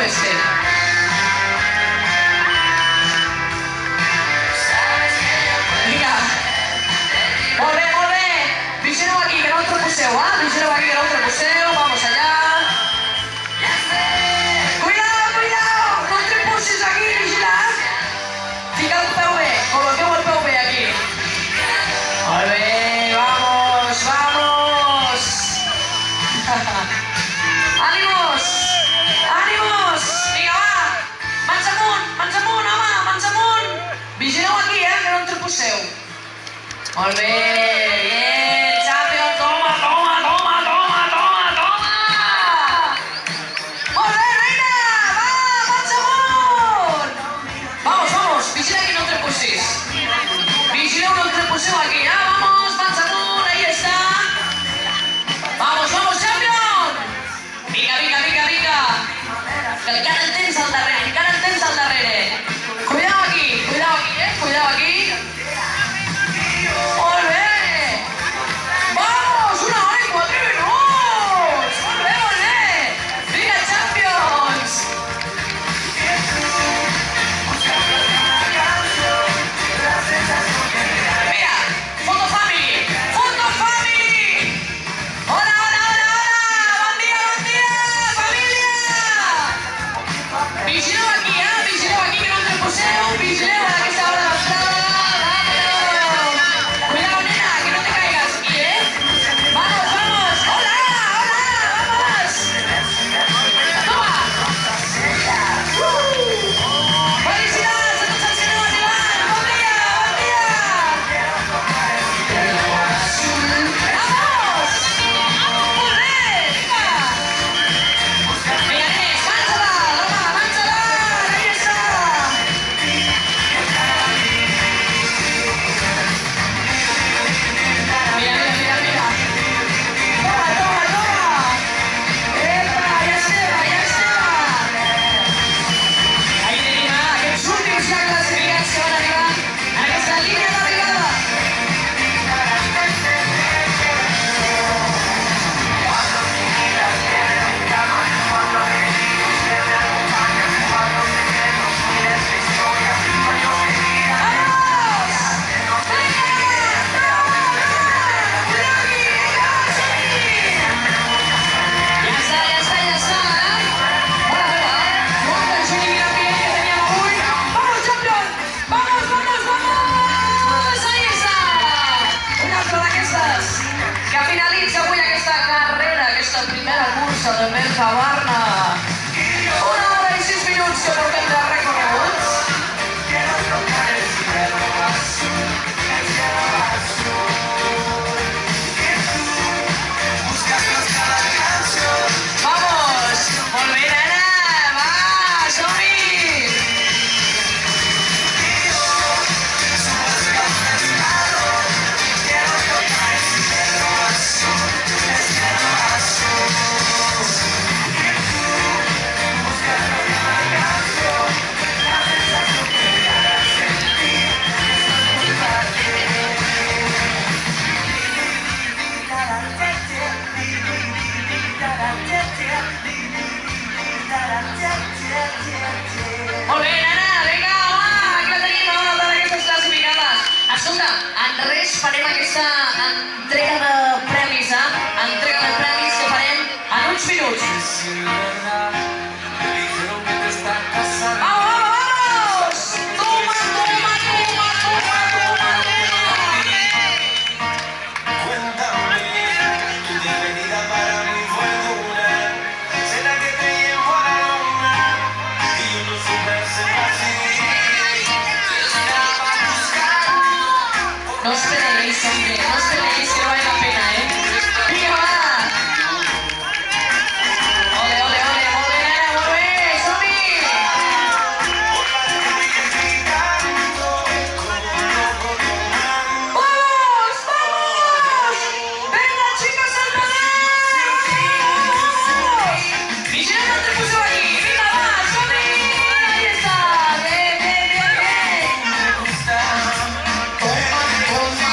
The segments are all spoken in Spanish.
este. Vinga. Molt bé, molt bé. Vigileu aquí, que no el trepuseu, Vigileu aquí, que no el trepuseu. Vamos allá. Cuidado, cuidado. No el trepussis aquí, vigila. Fica el peu bé. Col·loqueu el peu bé aquí. Molt bé, vamos, vamos. ¡Ánimos! ¡Ánimos! Vinga, va! Mans amunt, home, mans amunt! Vigileu aquí, que no entreposeu. Molt bé, bien, Champions, toma, toma, toma, toma, toma, toma! Molt bé, reina, va, mans amunt! Vamos, vamos, vigila que no entreposis. Vigileu, no entreposeu aquí, vamos, mans amunt, ahí está. Vamos, vamos, Champions! Vinga, vinga, vinga, vinga! Que encara en tens al darrere, encara en tens al darrere. Cuidao aquí, cuidao aquí. Molt bé! Vamos, 1 hora y 4 minuts! Molt bé, molt bé! Vinga, Champions! Mira, Foto Family! Foto Family! Hola, hola, hola, hola! Bon dia, família! Vigileu aquí, que no entreposeu! Vigileu a aquesta hora d'entrada! Cuidado, nena, que no te caigas aquí, Vamos, vamos! Hola, hola, vamos! Toma! Felicidades a tots els que aneu arribant! Bon dia, bon dia! Vamos! Molt bé, vinga! Vinga, nens, mans-la, home, mans-la! Ahí està! Mira, mira, mira, mira! Toma, toma, toma! Epa, ja estem, ja estem! Ahí tenim aquests últims ja classificats que van arribar a aquesta línia d'arribada. Que finalitza avui aquesta carrera, aquesta primera cursa de Mercabarna. 1 hora i 6 minuts que portem de recorreguts. Vamos! Molt bé, nena! Va, som-hi! Molt bé, nena, vinga, home, aquí la tenim, una d'aquestes classificades. Escolta, en res farem aquesta entrega de premis, Entrega de premis que farem en uns minuts. Vamos, vamos! Toma, toma, toma, toma, toma, toma! Tu bienvenida para mí fue dura. Será que te llevo a la luna y yo no supe ser así. Estaba buscando. No os peleéis, hombre, no os peleéis, que no vale la pena, Vinga, va! Ole, ole, ole, molt bé, nena, molt bé, som-hi! ¡Vamos! ¡Vamos! ¡Venga, chicos, al poder! ¡Vamos! Vigileu, no entreposeu aquí! Vinga, va, som-hi! Ahí està! Bien, bien, bien, bien! Toma, toma, toma!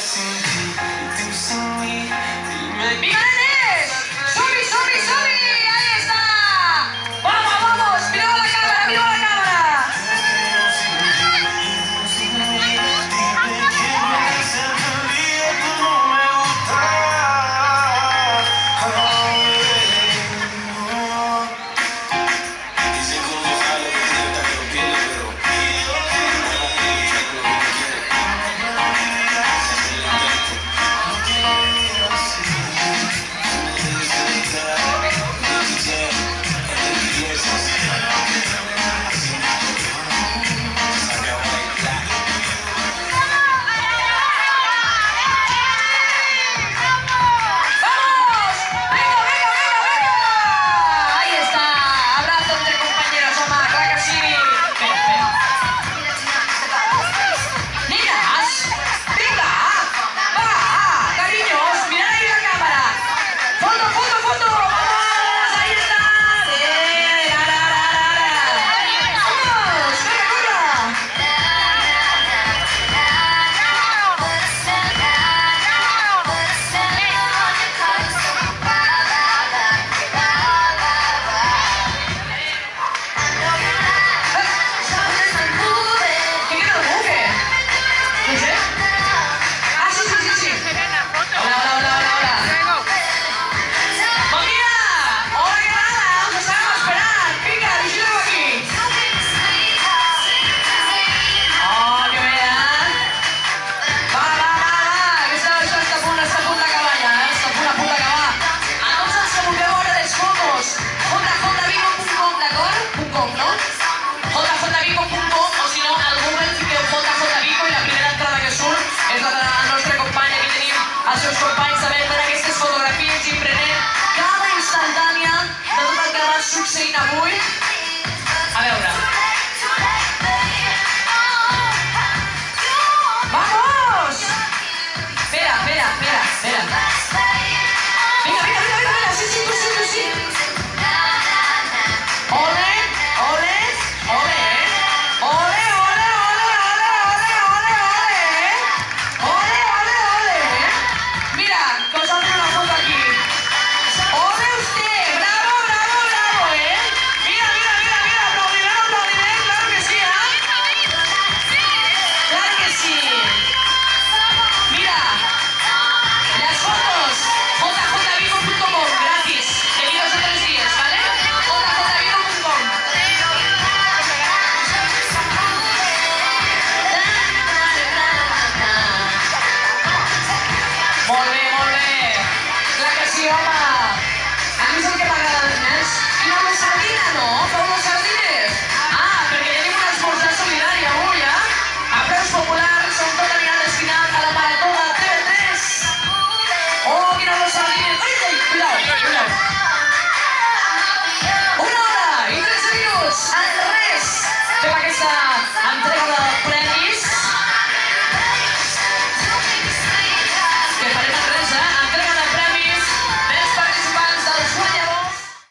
sin ti, y tú sin mí. Dime ¡Viva